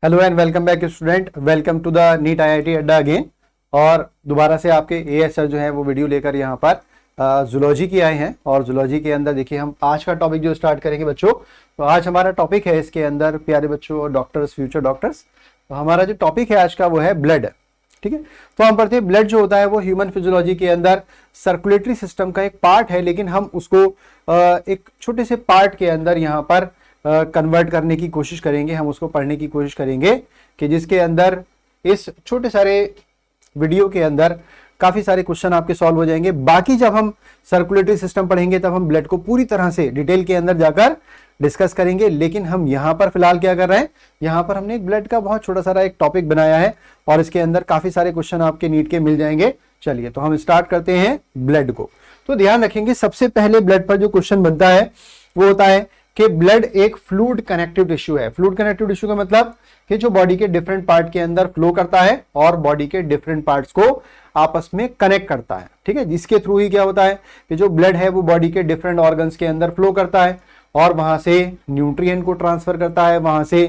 Hello and welcome back student, welcome to the NEET IIT Adda again. और दोबारा से आपके एएस सर जो है वो वीडियो लेकर यहाँ पर जूलॉजी की आए हैं। और जूलॉजी के अंदर देखिए हम आज का टॉपिक जो स्टार्ट करेंगे बच्चों, तो आज हमारा टॉपिक है इसके अंदर प्यारे बच्चों और डॉक्टर्स, फ्यूचर डॉक्टर्स। तो हमारा जो टॉपिक है आज का वो है ब्लड। ठीक है, तो हम पढ़ते हैं ब्लड जो होता है वो ह्यूमन फिजियोलॉजी के अंदर सर्कुलेटरी सिस्टम का एक पार्ट है, लेकिन हम उसको एक छोटे से पार्ट के अंदर यहाँ पर कन्वर्ट करने की कोशिश करेंगे। हम उसको पढ़ने की कोशिश करेंगे कि जिसके अंदर इस छोटे सारे वीडियो के अंदर काफी सारे क्वेश्चन आपके सॉल्व हो जाएंगे। बाकी जब हम सर्कुलेटरी सिस्टम पढ़ेंगे तब हम ब्लड को पूरी तरह से डिटेल के अंदर जाकर डिस्कस करेंगे। लेकिन हम यहाँ पर फिलहाल क्या कर रहे हैं, यहाँ पर हमने एक ब्लड का बहुत छोटा सा एक टॉपिक बनाया है और इसके अंदर काफी सारे क्वेश्चन आपके नीट के मिल जाएंगे। चलिए तो हम स्टार्ट करते हैं ब्लड को। तो ध्यान रखेंगे, सबसे पहले ब्लड पर जो क्वेश्चन बनता है वो होता है कि ब्लड एक फ्लूइड कनेक्टिव टिश्यू है। फ्लूइड कनेक्टिव टिश्यू का मतलब कि जो बॉडी के डिफरेंट पार्ट के अंदर फ्लो करता है और बॉडी के डिफरेंट पार्ट्स को आपस में कनेक्ट करता है। ठीक है, जिसके थ्रू ही क्या होता है कि जो ब्लड है वो बॉडी के डिफरेंट ऑर्गन्स के अंदर फ्लो करता है और वहां से न्यूट्रिएंट को ट्रांसफर करता है, वहां से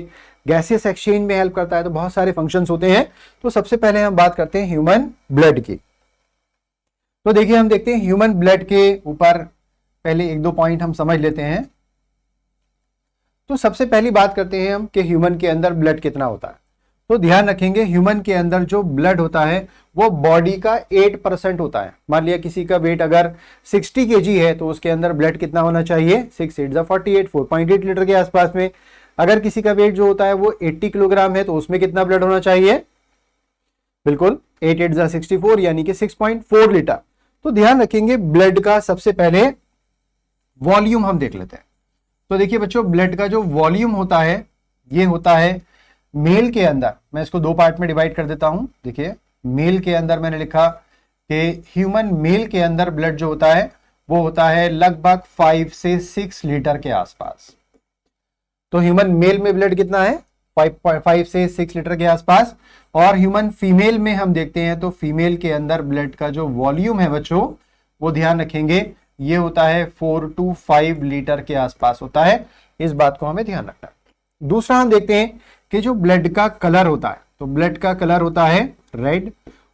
गैसियस एक्सचेंज में हेल्प करता है। तो बहुत सारे फंक्शंस होते हैं। तो सबसे पहले हम बात करते हैं ह्यूमन ब्लड की। तो देखिए हम देखते हैं ह्यूमन ब्लड के ऊपर पहले एक दो पॉइंट हम समझ लेते हैं। तो सबसे पहली बात करते हैं हम कि ह्यूमन के अंदर ब्लड कितना होता है। तो ध्यान रखेंगे ह्यूमन के अंदर जो ब्लड होता है वो बॉडी का 8% होता है। मान लिया किसी का वेट अगर 60 kg है तो उसके अंदर ब्लड कितना होना चाहिए, 6 8 48, 4.8 लीटर के आसपास में। अगर किसी का वेट जो होता है वो 80 किलोग्राम है तो उसमें कितना ब्लड होना चाहिए, बिल्कुल 8 8 64 यानी कि 6.4 लीटर। तो ध्यान रखेंगे ब्लड का सबसे पहले वॉल्यूम हम देख लेते हैं। तो देखिए बच्चों, ब्लड का जो वॉल्यूम होता है ये होता है मेल के अंदर, मैं इसको दो पार्ट में डिवाइड कर देता हूं। देखिए मेल के अंदर मैंने लिखा कि ह्यूमन मेल के अंदर ब्लड जो होता है वो होता है लगभग 5 से 6 लीटर के आसपास। तो ह्यूमन मेल में ब्लड कितना है, 5 से 6 लीटर के आसपास। और ह्यूमन फीमेल में हम देखते हैं तो फीमेल के अंदर ब्लड का जो वॉल्यूम है बच्चों वो ध्यान रखेंगे ये होता है 4 to 5 लीटर के आसपास होता है। इस बात को हमें ध्यान रखना है। दूसरा हम देखते हैं कि जो ब्लड का कलर होता है, तो ब्लड का कलर होता है रेड।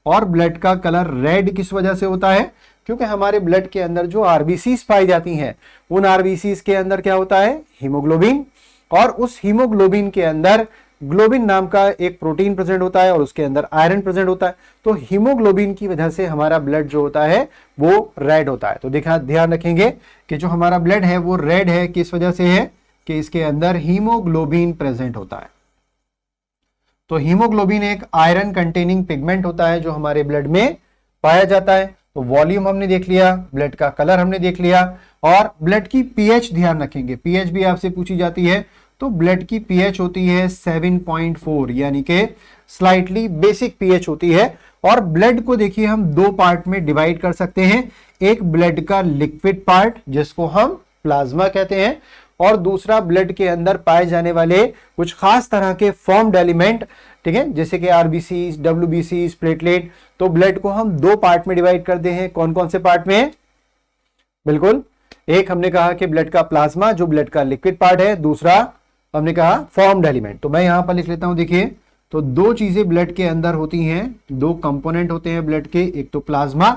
और ब्लड का कलर रेड किस वजह से होता है, क्योंकि हमारे ब्लड के अंदर जो आरबीसीज पाई जाती हैं उन आरबीसीज के अंदर क्या होता है, हीमोग्लोबिन। और उस हीमोग्लोबिन के अंदर ग्लोबिन नाम का एक प्रोटीन प्रेजेंट होता है और उसके अंदर आयरन प्रेजेंट होता है। तो हीमोग्लोबिन की वजह से हमारा ब्लड जो होता है वो रेड होता है। तो देखा, ध्यान रखेंगे कि जो हमारा ब्लड है वो रेड है किस वजह से है कि इसके अंदर हीमोग्लोबिन प्रेजेंट होता है। तो हीमोग्लोबिन एक आयरन कंटेनिंग पिगमेंट होता है जो हमारे ब्लड में पाया जाता है। तो वॉल्यूम हमने देख लिया, ब्लड का कलर हमने देख लिया, और ब्लड की पीएच ध्यान रखेंगे, पीएच भी आपसे पूछी जाती है। तो ब्लड की पीएच होती है 7.4 यानी कि स्लाइटली बेसिक पीएच होती है। और ब्लड को देखिए हम दो पार्ट में डिवाइड कर सकते हैं, एक ब्लड का लिक्विड पार्ट जिसको हम प्लाज्मा कहते हैं, और दूसरा ब्लड के अंदर पाए जाने वाले कुछ खास तरह के फॉर्म्ड एलिमेंट, ठीक है, जैसे कि आरबीसी, डब्ल्यूबीसी, प्लेटलेट। तो ब्लड को हम दो पार्ट में डिवाइड करते हैं। कौन कौन से पार्ट में, बिल्कुल, एक हमने कहा कि ब्लड का प्लाज्मा जो ब्लड का लिक्विड पार्ट है, दूसरा हमने कहा फॉर्म्ड एलिमेंट। तो मैं यहां पर लिख लेता हूं, देखिए तो दो चीजें ब्लड के अंदर होती हैं, दो कंपोनेंट होते हैं ब्लड के। एक तो प्लाज्मा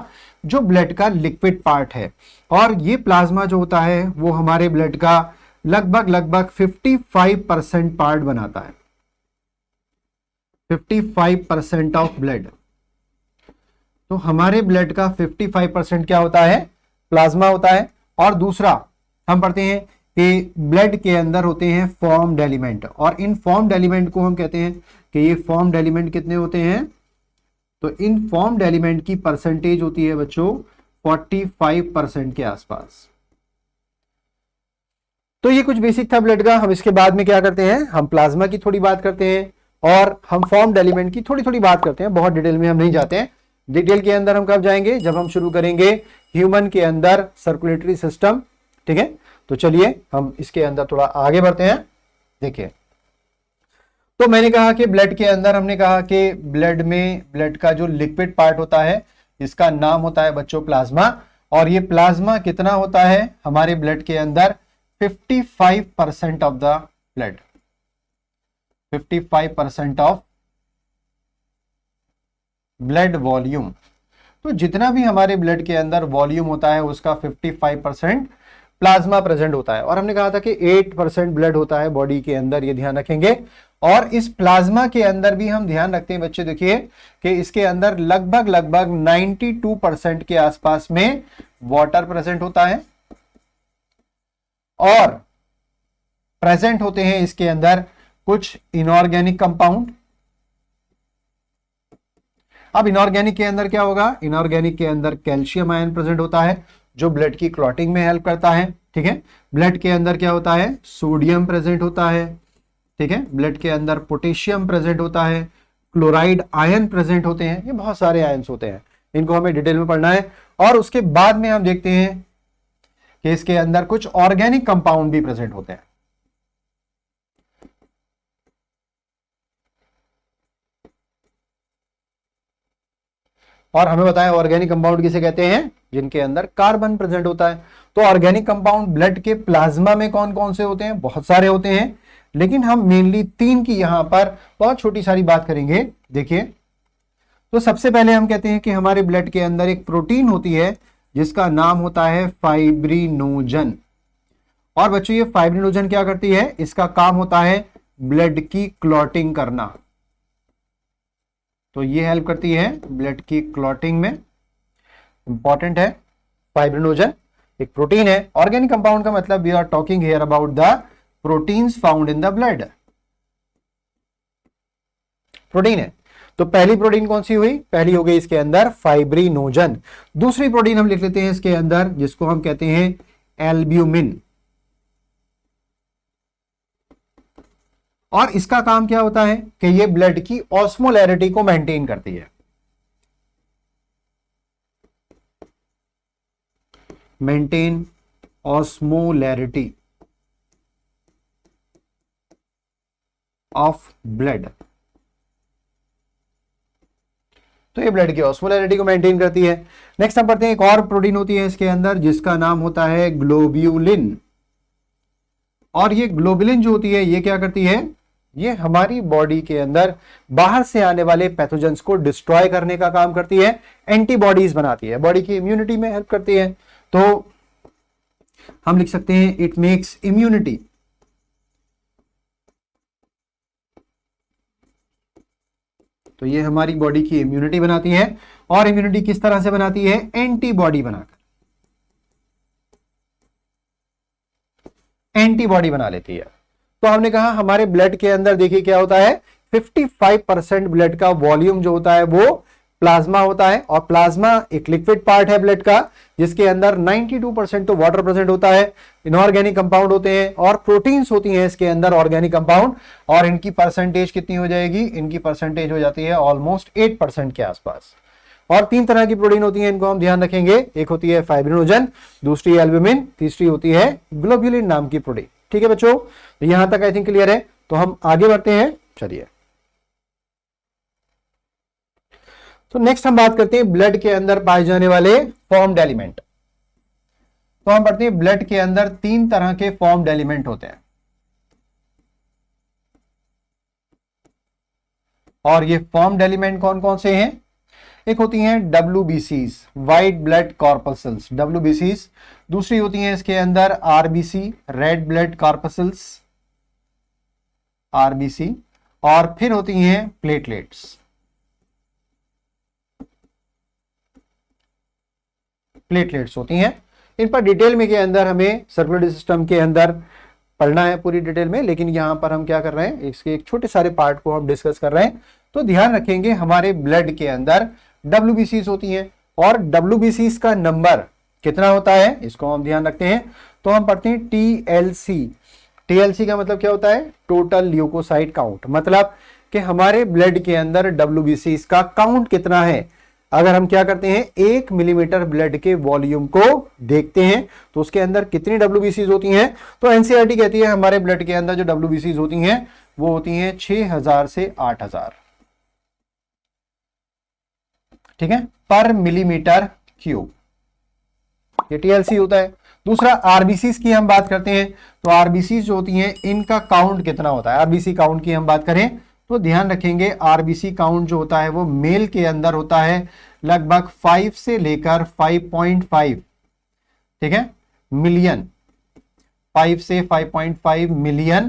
जो ब्लड का लिक्विड पार्ट है, और ये प्लाज्मा जो होता है वो हमारे ब्लड का लगभग 55% पार्ट बनाता है, 55% ऑफ ब्लड। तो हमारे ब्लड का 55% क्या होता है, प्लाज्मा होता है। और दूसरा हम पढ़ते हैं कि ब्लड के अंदर होते हैं फॉर्म्ड एलिमेंट, और इन फॉर्म्ड एलिमेंट को हम कहते हैं कि ये फॉर्म्ड एलिमेंट कितने होते हैं, तो इन फॉर्म्ड एलिमेंट की परसेंटेज होती है बच्चों 45% के आसपास। तो ये कुछ बेसिक था ब्लड का। हम इसके बाद में क्या करते हैं, हम प्लाज्मा की थोड़ी बात करते हैं और हम फॉर्म्ड एलिमेंट की थोड़ी थोड़ी बात करते हैं। बहुत डिटेल में हम नहीं जाते हैं। डिटेल के अंदर हम कब जाएंगे, जब हम शुरू करेंगे ह्यूमन के अंदर सर्कुलेटरी सिस्टम। ठीक है, तो चलिए हम इसके अंदर थोड़ा आगे बढ़ते हैं। देखिए, तो मैंने कहा कि ब्लड के अंदर हमने कहा कि ब्लड में ब्लड का जो लिक्विड पार्ट होता है इसका नाम होता है बच्चों प्लाज्मा। और ये प्लाज्मा कितना होता है हमारे ब्लड के अंदर, 55% of the blood. 55% of blood volume. तो जितना भी हमारे ब्लड के अंदर वॉल्यूम होता है उसका 55% प्लाज्मा प्रेजेंट होता है। और हमने कहा था कि 8% ब्लड होता है बॉडी के अंदर, ये ध्यान रखेंगे। और इस प्लाज्मा के अंदर भी हम ध्यान रखते हैं बच्चे, देखिए कि इसके अंदर लगभग 92% के आसपास में वाटर प्रेजेंट होता है और प्रेजेंट होते हैं इसके अंदर कुछ इनऑर्गेनिक कंपाउंड। अब इनऑर्गेनिक के अंदर क्या होगा, इनऑर्गेनिक के अंदर कैल्शियम आयन प्रेजेंट होता है जो ब्लड की क्लॉटिंग में हेल्प करता है। ठीक है, ब्लड के अंदर क्या होता है, सोडियम प्रेजेंट होता है। ठीक है, ब्लड के अंदर पोटेशियम प्रेजेंट होता है, क्लोराइड आयन प्रेजेंट होते हैं, ये बहुत सारे आयन्स होते हैं, इनको हमें डिटेल में पढ़ना है। और उसके बाद में हम देखते हैं कि इसके अंदर कुछ ऑर्गेनिक कंपाउंड भी प्रेजेंट होते हैं। और हमें बताया ऑर्गेनिक कंपाउंड किसे कहते हैं, जिनके अंदर कार्बन प्रेजेंट होता है। तो ऑर्गेनिक कंपाउंड ब्लड के प्लाज्मा में कौन कौन से होते हैं, बहुत सारे होते हैं, लेकिन हम मेनली 3 की यहां पर बहुत छोटी सारी बात करेंगे। देखिए, तो सबसे पहले हम कहते हैं कि हमारे ब्लड के अंदर एक प्रोटीन होती है जिसका नाम होता है फाइब्रिनोजन। और बच्चों ये फाइब्रिनोजन क्या करती है, इसका काम होता है ब्लड की क्लॉटिंग करना। तो ये हेल्प करती है ब्लड की क्लॉटिंग में, इंपॉर्टेंट है। फाइब्रिनोजन एक प्रोटीन है। ऑर्गेनिक कंपाउंड का मतलब we are talking here about the proteins found in the blood. Protein है, तो पहली प्रोटीन कौन सी हुई, पहली हो गई इसके अंदर फाइब्रिनोजन। दूसरी प्रोटीन हम लिख लेते हैं इसके अंदर जिसको हम कहते हैं एल्ब्यूमिन। और इसका काम क्या होता है कि ये ब्लड की ऑस्मोलैरिटी को मेंटेन करती है, मेंटेन ऑस्मोलैरिटी ऑफ ब्लड। तो ये ब्लड की ऑस्मोलैरिटी को मेंटेन करती है। नेक्स्ट हम पढ़ते हैं, एक और प्रोटीन होती है इसके अंदर जिसका नाम होता है ग्लोब्यूलिन। और ये ग्लोब्यूलिन जो होती है ये क्या करती है, ये हमारी बॉडी के अंदर बाहर से आने वाले पैथोजेंस को डिस्ट्रॉय करने का काम करती है, एंटीबॉडीज बनाती है, बॉडी की इम्यूनिटी में हेल्प करती है। तो हम लिख सकते हैं इट मेक्स इम्यूनिटी। तो ये हमारी बॉडी की इम्यूनिटी बनाती है। और इम्यूनिटी किस तरह से बनाती है, एंटीबॉडी बनाकर, एंटीबॉडी बना लेती है। तो हमने कहा हमारे ब्लड के अंदर देखिए क्या होता है, 55% ब्लड का वॉल्यूम जो होता है वो प्लाज्मा होता है। और प्लाज्मा एक लिक्विड पार्ट है ब्लड का जिसके अंदर 92% तो वाटर प्रेजेंट होता है, इनऑर्गेनिक कंपाउंड होते हैं और प्रोटीन्स होती हैं इसके अंदर, ऑर्गेनिक कंपाउंड। और इनकी परसेंटेज कितनी हो जाएगी, इनकी परसेंटेज हो जाती है ऑलमोस्ट 8% के आसपास। और 3 तरह की प्रोटीन होती है, इनको हम ध्यान रखेंगे। एक होती है फाइब्रिनोजन, दूसरी एल्ब्यूमिन, तीसरी होती है ग्लोब्यूलिन नाम की प्रोटीन। ठीक है बच्चों, तो यहां तक आई थिंक क्लियर है। तो हम आगे बढ़ते हैं, चलिए। तो नेक्स्ट हम बात करते हैं ब्लड के अंदर पाए जाने वाले फॉर्म्ड एलिमेंट। तो हम पढ़ते हैं ब्लड के अंदर 3 तरह के फॉर्म्ड एलिमेंट होते हैं। और ये फॉर्म्ड एलिमेंट कौन कौन से हैं, एक होती हैं WBCs, white blood corpuscles, WBCs। दूसरी होती हैं इसके अंदर RBC, red blood corpuscles, RBC। और फिर होती हैं प्लेटलेट्स। प्लेटलेट्स होती हैं, इन पर डिटेल में के अंदर हमें सर्कुलेटरी सिस्टम के अंदर पढ़ना है पूरी डिटेल में, लेकिन यहां पर हम क्या कर रहे हैं, इसके एक छोटे सारे पार्ट को हम डिस्कस कर रहे हैं। तो ध्यान रखेंगे हमारे ब्लड के अंदर WBCs होती हैं और WBCs का नंबर कितना होता है इसको हम ध्यान रखते हैं। तो हम पढ़ते हैं TLC। TLC का मतलब क्या होता है, टोटल ल्यूकोसाइट काउंट, मतलब कि हमारे ब्लड के अंदर WBCs का काउंट कितना है। अगर हम क्या करते हैं, 1 मिलीमीटर ब्लड के वॉल्यूम को देखते हैं तो उसके अंदर कितनी WBCs होती हैं। तो NCERT कहती है हमारे ब्लड के अंदर जो WBCs होती हैं वो होती हैं 6000 से 8000, ठीक है, पर मिलीमीटर क्यूब। ये टीएलसी होता है। दूसरा आरबीसी की हम बात करते हैं तो आरबीसी जो होती हैं इनका काउंट कितना होता है। आरबीसी काउंट की हम बात करें तो ध्यान रखेंगे आरबीसी काउंट जो होता है वो मेल के अंदर होता है लगभग 5 से लेकर 5.5, ठीक है, मिलियन, 5 से 5.5 मिलियन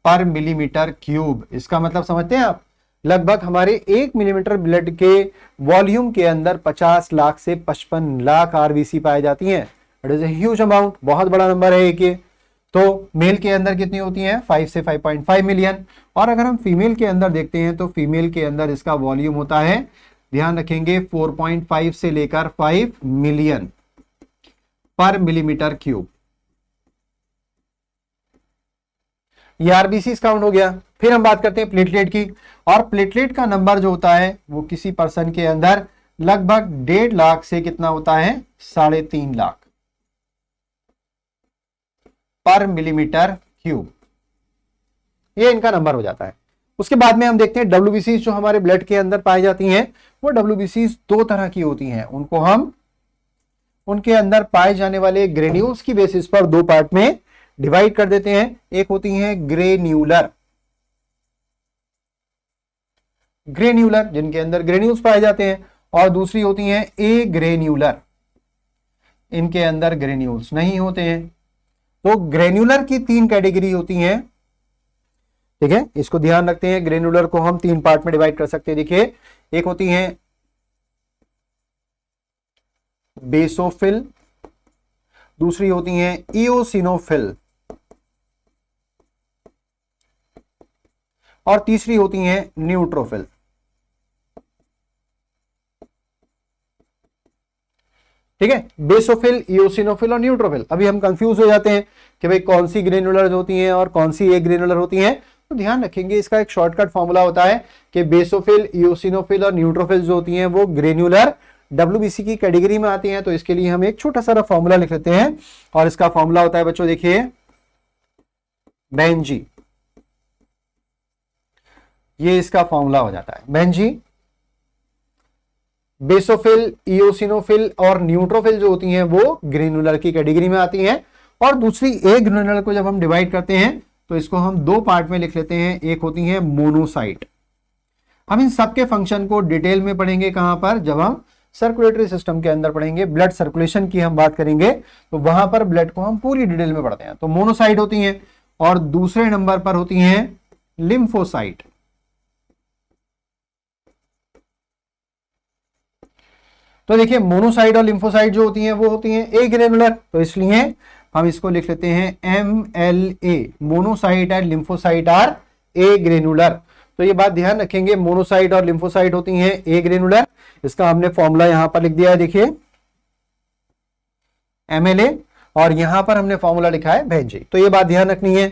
पर मिलीमीटर क्यूब। इसका मतलब समझते हैं आप, लगभग हमारे 1 मिलीमीटर ब्लड के वॉल्यूम के अंदर 50 लाख से 55 लाख आरबीसी पाई जाती हैं। It is a huge amount, बहुत बड़ा नंबर है ये। तो मेल के अंदर कितनी होती हैं, 5 से 5.5 मिलियन। और अगर हम फीमेल के अंदर देखते हैं तो फीमेल के अंदर इसका वॉल्यूम होता है, ध्यान रखेंगे, 4.5 से लेकर 5 मिलियन पर मिलीमीटर क्यूब। ये आरबीसी काउंट हो गया। फिर हम बात करते हैं प्लेटलेट की, और प्लेटलेट का नंबर जो होता है वो किसी पर्सन के अंदर लगभग 1.5 लाख से कितना होता है, 3.5 लाख पर मिलीमीटर क्यूब, ये इनका नंबर हो जाता है। उसके बाद में हम देखते हैं डब्ल्यूबीसी जो हमारे ब्लड के अंदर पाई जाती हैं, वो डब्ल्यूबीसी 2 तरह की होती हैं। उनको हम उनके अंदर पाए जाने वाले ग्रेन्यूल्स की बेसिस पर 2 पार्ट में डिवाइड कर देते हैं। एक होती हैं ग्रेन्यूलर, ग्रेन्यूलर जिनके अंदर ग्रेन्यूल्स पाए जाते हैं, और दूसरी होती हैं ए ग्रेन्यूलर, इनके अंदर ग्रेन्यूल्स नहीं होते हैं। तो ग्रेन्यूलर की 3 कैटेगरी होती हैं, ठीक है, इसको ध्यान रखते हैं। ग्रेन्यूलर को हम 3 पार्ट में डिवाइड कर सकते हैं। देखिए, एक होती हैं बेसोफिल, दूसरी होती हैं इओसिनोफिल, और तीसरी होती हैं न्यूट्रोफिल। ठीक है, बेसोफिल, इओसिनोफिल और न्यूट्रोफिल। अभी हम कंफ्यूज हो जाते हैं कि भाई कौन सी ग्रेनुलर होती हैं और कौन सी ए ग्रेनुलर होती हैं। तो ध्यान रखेंगे इसका एक शॉर्टकट फॉर्मूला होता है कि बेसोफिल, इओसिनोफिल और न्यूट्रोफिल जो होती हैं वो ग्रेनुलर डब्ल्यूबीसी की कैटेगरी में आती हैं। तो इसके लिए हम एक छोटा सा फॉर्मूला लिख लेते हैं, और इसका फॉर्मूला होता है बच्चों, देखिए, बेंजी। ये इसका फॉर्मूला हो जाता है बेंजी। बेसोफिल, इओसिनोफिल और न्यूट्रोफिल जो होती हैं वो ग्रेनुलर की कैटेगरी में आती हैं। और दूसरी ए ग्रेनुलर को जब हम डिवाइड करते हैं तो इसको हम 2 पार्ट में लिख लेते हैं। एक होती है मोनोसाइट। हम इन सबके फंक्शन को डिटेल में पढ़ेंगे कहां पर, जब हम सर्कुलेटरी सिस्टम के अंदर पढ़ेंगे, ब्लड सर्कुलेशन की हम बात करेंगे तो वहां पर ब्लड को हम पूरी डिटेल में पढ़ते हैं। तो मोनोसाइट होती हैं, और दूसरे नंबर पर होती हैं लिम्फोसाइट। तो देखिए, मोनोसाइट और लिम्फोसाइट जो होती हैं वो होती हैं ए ग्रेनुलर, तो इसलिए हम इसको लिख लेते हैं MLA, monocyte and lymphocyte are agranular. तो ये बात ध्यान रखेंगे, मोनोसाइट और लिम्फोसाइट होती हैं ए ग्रेनुलर। इसका हमने फॉर्मूला यहां पर लिख दिया है, देखिए, MLA, और यहां पर हमने फॉर्मूला लिखा है बेंजी। तो ये बात ध्यान रखनी है,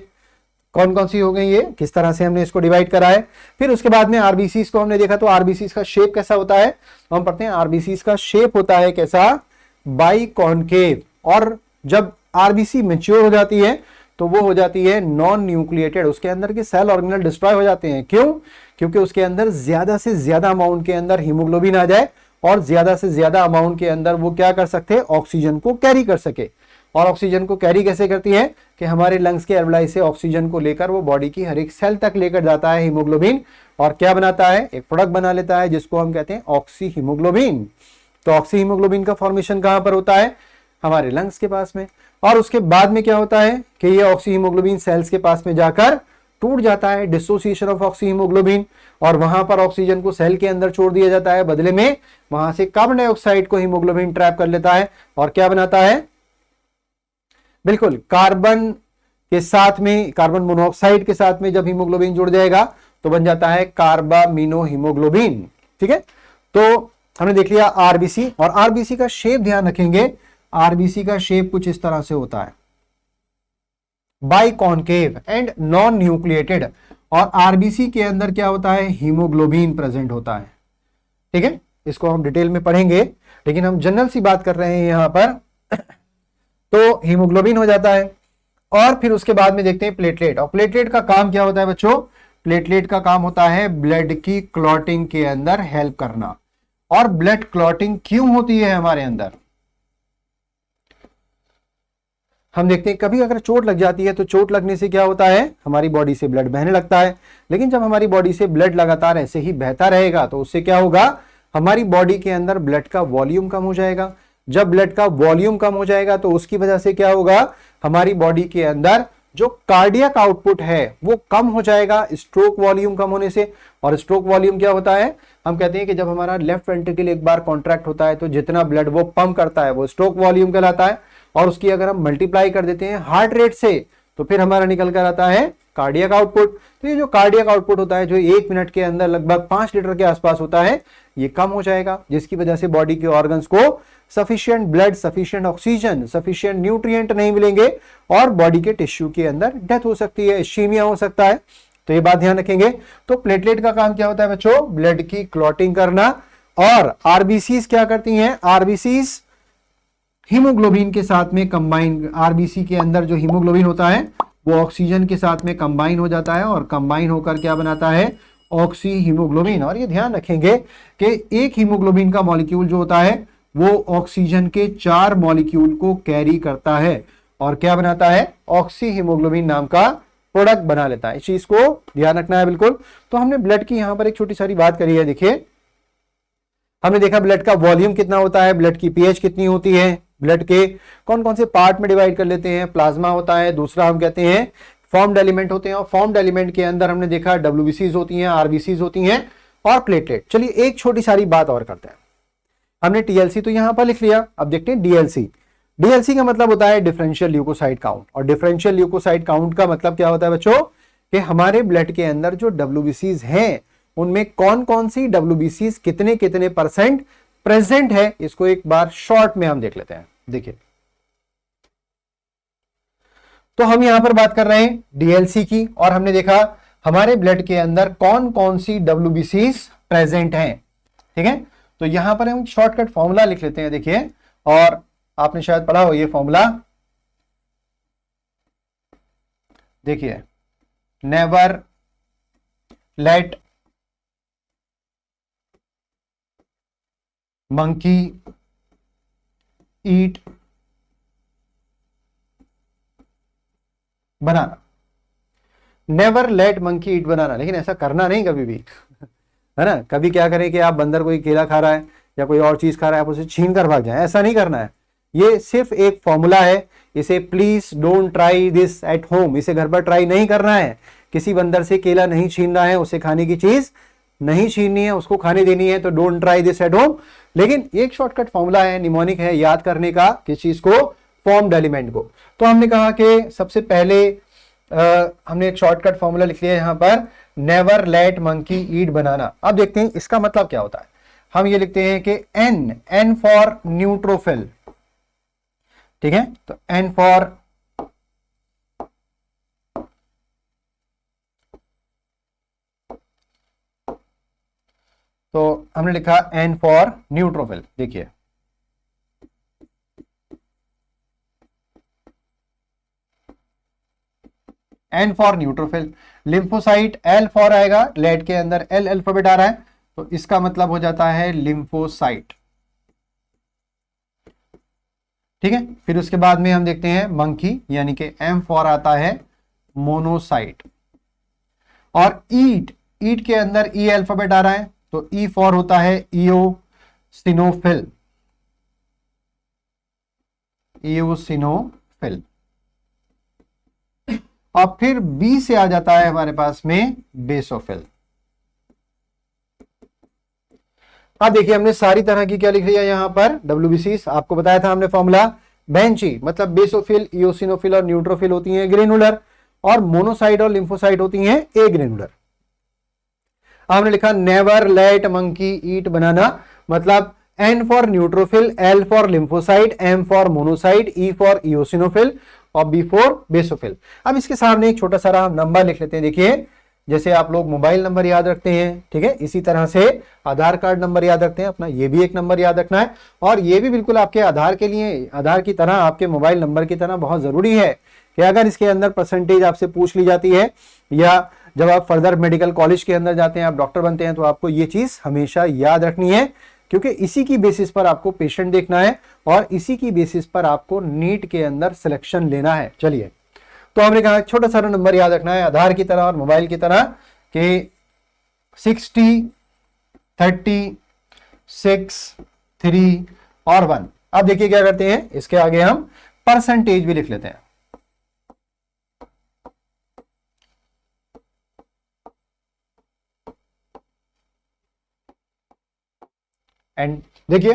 कौन कौन सी हो गई, ये किस तरह से हमने इसको डिवाइड करा है। फिर उसके बाद में आरबीसी को हमने देखा, तो आरबीसी का शेप कैसा होता है, तो हम पढ़ते हैं आरबीसी का शेप होता है कैसा, बाई कॉनकेव। और जब आरबीसी मैच्योर हो जाती है तो वो हो जाती है नॉन न्यूक्लिएटेड, उसके अंदर के सेल ऑर्गेनल डिस्ट्रॉय हो जाते हैं। क्यों? क्योंकि उसके अंदर ज्यादा से ज्यादा अमाउंट के अंदर हीमोग्लोबिन आ जाए, और ज्यादा से ज्यादा अमाउंट के अंदर वो क्या कर सकते हैं, ऑक्सीजन को कैरी कर सके। और ऑक्सीजन को कैरी कैसे करती है कि हमारे लंग्स के एल्वलाई से ऑक्सीजन को लेकर वो बॉडी की हर एक सेल तक लेकर जाता है हीमोग्लोबिन, और क्या बनाता है, एक प्रोडक्ट बना लेता है जिसको हम कहते हैं ऑक्सी हीमोग्लोबिन। तो ऑक्सी हीमोग्लोबिन का फॉर्मेशन कहां पर होता है, हमारे लंग्स के पास में। और उसके बाद में क्या होता है कि ये ऑक्सी हीमोग्लोबिन सेल्स के पास में जाकर टूट जाता है, डिसोसिएशन ऑफ ऑक्सी हीमोग्लोबिन, और वहां पर ऑक्सीजन को सेल के अंदर छोड़ दिया जाता है, बदले में वहां से कार्बन डाइऑक्साइड को हीमोग्लोबिन ट्रैप कर लेता है, और क्या बनाता है, बिल्कुल कार्बन के साथ में, कार्बन मोनोऑक्साइड के साथ में जब हीमोग्लोबिन जुड़ जाएगा तो बन जाता है कार्बामिनो हीमोग्लोबिन। ठीक है, तो हमने देख लिया आरबीसी। और आरबीसी का शेप ध्यान रखेंगे, आरबीसी का शेप कुछ इस तरह से होता है, by concave and non nucleated. और आरबीसी के अंदर क्या होता है, हीमोग्लोबिन प्रेजेंट होता है। ठीक है, इसको हम डिटेल में पढ़ेंगे, लेकिन हम जनरल सी बात कर रहे हैं यहां पर। तो हीमोग्लोबिन हो जाता है। और फिर उसके बाद में देखते हैं प्लेटलेट। और प्लेटलेट का काम क्या होता है बच्चों, प्लेटलेट का काम होता है ब्लड की क्लॉटिंग के अंदर हेल्प करना। और ब्लड क्लॉटिंग क्यों होती है हमारे अंदर, हम देखते हैं कभी अगर चोट लग जाती है तो चोट लगने से क्या होता है, हमारी बॉडी से ब्लड बहने लगता है। लेकिन जब हमारी बॉडी से ब्लड लगातार ऐसे ही बहता रहेगा तो उससे क्या होगा, हमारी बॉडी के अंदर ब्लड का वॉल्यूम कम हो जाएगा। जब ब्लड का वॉल्यूम कम हो जाएगा तो उसकी वजह से क्या होगा, हमारी बॉडी के अंदर जो कार्डियक आउटपुट है वो कम हो जाएगा स्ट्रोक वॉल्यूम कम होने से। और स्ट्रोक वॉल्यूम क्या होता है, हम कहते हैं कि जब हमारा लेफ्ट वेंट्रिकल एक बार कॉन्ट्रैक्ट होता है तो जितना ब्लड वो पंप करता है वो स्ट्रोक वॉल्यूम कहलाता है। और उसकी अगर हम मल्टीप्लाई कर देते हैं हार्ट रेट से तो फिर हमारा निकल कर आता है कार्डियक आउटपुट। तो ये जो कार्डियक आउटपुट होता है जो 1 मिनट के अंदर लगभग 5 लीटर के आसपास होता है, ये कम हो जाएगा, जिसकी वजह से बॉडी के ऑर्गन्स को sufficient blood, sufficient oxygen, sufficient nutrient नहीं मिलेंगे और बॉडी के टिश्यू के अंदर डेथ हो सकती है, इश्चीमिया हो सकता है। तो ये बात ध्यान रखेंगे। तो प्लेटलेट का काम क्या होता है बच्चों, ब्लड की क्लॉटिंग करना। और आरबीसीज क्या करती हैं, आरबीसीज हीमोग्लोबिन के साथ में कंबाइन, आरबीसी के अंदर जो हीमोग्लोबिन होता है वो ऑक्सीजन के साथ में कंबाइन हो जाता है और कंबाइन होकर क्या बनाता है, ऑक्सी हीमोग्लोबिन। और ये ध्यान रखेंगे कि एक हीमोग्लोबिन का मॉलिक्यूल जो होता है वो ऑक्सीजन के 4 मॉलिक्यूल को कैरी करता है और क्या बनाता है, ऑक्सी हीमोग्लोबिन नाम का प्रोडक्ट बना लेता है। इस चीज को ध्यान रखना है बिल्कुल। तो हमने ब्लड की यहां पर एक छोटी सारी बात करी है। देखिए हमने देखा ब्लड का वॉल्यूम कितना होता है, ब्लड की पीएच कितनी होती है, ब्लड के कौन कौन से पार्ट में डिवाइड कर लेते हैं, प्लाज्मा होता है, दूसरा हम कहते हैं फॉर्म्ड एलिमेंट होते हैं और फॉर्म्ड एलिमेंट के अंदर हमने देखा डब्ल्यूबीसीज होती हैं, आरबीसीज होती हैं और प्लेटलेट। चलिए एक छोटी सारी बात और करते हैं। हमने टीएलसी तो यहां पर लिख लिया, अब देखते हैं डीएलसी। डीएलसी का मतलब होता है डिफरेंशियल ल्यूकोसाइट काउंट। और डिफरेंशियल ल्यूकोसाइट काउंट का मतलब क्या होता है बच्चों, कि हमारे ब्लड के अंदर जो डब्ल्यूबीसीज हैं उनमें कौन कौन सी डब्ल्यूबीसीज कितने कितने परसेंट प्रेजेंट है। इसको एक बार शॉर्ट में हम देख लेते हैं। देखिए तो हम यहां पर बात कर रहे हैं डीएलसी की और हमने देखा हमारे ब्लड के अंदर कौन कौन सी डब्ल्यूबीसीज प्रेजेंट हैं। ठीक है, तो यहां पर हम शॉर्टकट फॉर्मूला लिख लेते हैं। देखिए, और आपने शायद पढ़ा हो ये फॉर्मूला। देखिए, नेवर लेट मंकी ईट बनाना। नेवर लेट मंकी ईट बनाना, लेकिन ऐसा करना नहीं कभी भी है ना। कभी क्या करें कि आप बंदर कोई केला खा रहा है या कोई और चीज खा रहा है, आप उसे छीन कर भाग जाए, ऐसा नहीं करना है। ये सिर्फ एक फॉर्मूला है, इसे please don't try this at home, इसे घर पर ट्राई नहीं करना है। किसी बंदर से केला नहीं छीनना है, उसे खाने की चीज नहीं छीननी है, उसको खाने देनी है। तो don't try this at home. लेकिन एक शॉर्टकट फॉर्मूला है, निमोनिक है, याद करने का, किस चीज को, फॉर्म्ड एलिमेंट को। तो हमने कहा कि सबसे पहले हमने एक शॉर्टकट फॉर्मूला लिख लिया यहां पर, नेवर लेट मंकी ईट बनाना। अब देखते हैं इसका मतलब क्या होता है। हम ये लिखते हैं कि एन फॉर न्यूट्रोफिल। ठीक है, तो एन फॉर तो हमने लिखा एन फॉर न्यूट्रोफिल। देखिए N for neutrophil, lymphocyte L for आएगा, लेट के अंदर एल अल्फाबेट आ रहा है तो इसका मतलब हो जाता है लिम्फोसाइट। ठीक है, फिर उसके बाद में हम देखते हैं मंकी, यानी कि एम फॉर आता है मोनोसाइट। और ईट, ईट के अंदर ई अल्फाबेट आ रहा है तो ई फॉर होता है इओसिनोफिल, इओसिनोफिल। और फिर बी से आ जाता है हमारे पास में बेसोफिल। अब देखिए हमने सारी तरह की क्या लिख लिया यहां पर, डब्ल्यूबीसीज। आपको बताया था हमने फॉर्मूला, बेंची मतलब बेसोफिल, इओसिनोफिल और न्यूट्रोफिल होती हैं ग्रेनुलर, और मोनोसाइट और लिम्फोसाइट होती हैं ए ग्रेनुलर। हमने लिखा never let monkey eat banana, मतलब N for neutrophil, L for lymphocyte, M for monocyte, E for eosinophil और बी फॉर बेसोफिल। अब इसके सामने एक छोटा सा नंबर लिख लेते हैं। देखिए जैसे आप लोग मोबाइल नंबर याद रखते हैं, ठीक है, इसी तरह से आधार कार्ड नंबर याद रखते हैं अपना, ये भी एक नंबर याद रखना है। और ये भी बिल्कुल आपके आधार के लिए, आधार की तरह आपके मोबाइल नंबर की तरह बहुत जरूरी है कि अगर इसके अंदर परसेंटेज आपसे पूछ ली जाती है, या जब आप फर्दर मेडिकल कॉलेज के अंदर जाते हैं, आप डॉक्टर बनते हैं, तो आपको ये चीज हमेशा याद रखनी है क्योंकि इसी की बेसिस पर आपको पेशेंट देखना है और इसी की बेसिस पर आपको नीट के अंदर सिलेक्शन लेना है। चलिए, तो हमने कहा छोटा सा नंबर याद रखना है आधार की तरह और मोबाइल की तरह कि 60, 30, 6, 3 और 1। अब देखिए क्या करते हैं, इसके आगे हम परसेंटेज भी लिख लेते हैं। एंड देखिए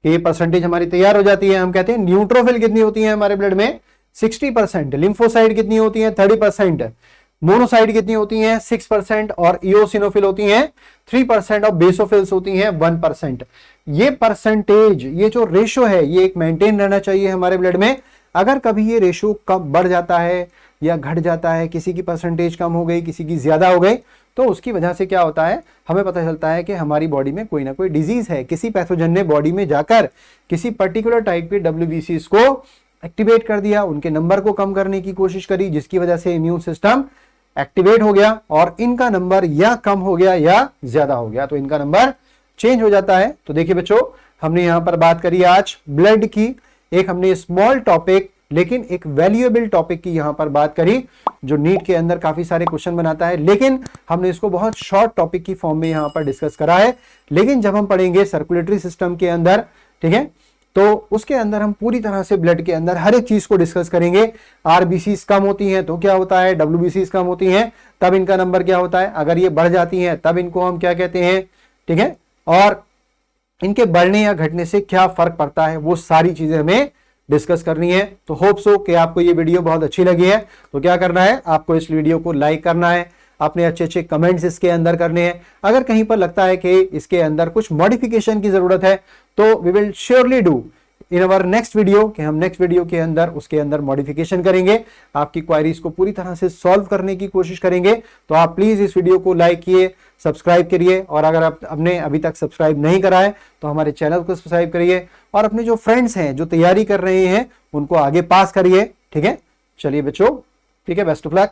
ये परसेंटेज हमारी तैयार हो जाती है। हम कहते हैं न्यूट्रोफिल कितनी होती है हमारे ब्लड में 60%, लिम्फोसाइड कितनी होती है 30%, मोनोसाइड कितनी होती हैं 6% और इओसिनोफिल होती हैं 3% और बेसोफिल्स होती हैं 1%। ये परसेंटेज, ये जो रेशो है, ये एक मेंटेन रहना चाहिए हमारे ब्लड में। अगर कभी ये रेशो कम बढ़ जाता है या घट जाता है, किसी की परसेंटेज कम हो गई, किसी की ज्यादा हो गई, तो उसकी वजह से क्या होता है, हमें पता चलता है कि हमारी बॉडी में कोई ना कोई डिजीज है, किसी पैथोजन ने बॉडी में जाकर किसी पर्टिकुलर टाइप के WBCs को एक्टिवेट कर दिया, उनके नंबर को कम करने की कोशिश करी, जिसकी वजह से इम्यून सिस्टम एक्टिवेट हो गया और इनका नंबर या कम हो गया या ज्यादा हो गया, तो इनका नंबर चेंज हो जाता है। तो देखिए बच्चों, हमने यहां पर बात करी आज ब्लड की, एक हमने स्मॉल टॉपिक लेकिन एक वैल्यूएबल टॉपिक की यहां पर बात करी, जो नीट के अंदर काफी सारे क्वेश्चन बनाता है, लेकिन हमने इसको बहुत शॉर्ट टॉपिक की फॉर्म में यहां पर डिस्कस करा है। लेकिन जब हम पढ़ेंगे सर्कुलेटरी सिस्टम के अंदर, ठीक है, तो उसके अंदर हम पूरी तरह से ब्लड के अंदर हर एक चीज को डिस्कस करेंगे। आरबीसीज कम होती हैं तो क्या होता है, WBCs कम होती हैं तब इनका नंबर क्या होता है, अगर ये बढ़ जाती हैं तब इनको हम क्या कहते हैं, ठीक है, और इनके बढ़ने या घटने से क्या फर्क पड़ता है, वो सारी चीजें हमें डिस्कस करनी है। तो होप सो कि आपको ये वीडियो बहुत अच्छी लगी है। तो क्या करना है, आपको इस वीडियो को लाइक करना है, अपने अच्छे अच्छे कमेंट्स इसके अंदर करने हैं। अगर कहीं पर लगता है कि इसके अंदर कुछ मॉडिफिकेशन की जरूरत है तो we will surely do in our next video, कि हम नेक्स्ट वीडियो के अंदर उसके अंदर मॉडिफिकेशन करेंगे, आपकी क्वायरीज को पूरी तरह से सॉल्व करने की कोशिश करेंगे। तो आप प्लीज इस वीडियो को लाइक किए, सब्सक्राइब करिए, और अगर आप आपने अभी तक सब्सक्राइब नहीं करा है तो हमारे चैनल को सब्सक्राइब करिए और अपने जो फ्रेंड्स हैं जो तैयारी कर रहे हैं उनको आगे पास करिए। ठीक है, चलिए बच्चों, ठीक है, बेस्ट ऑफ लक।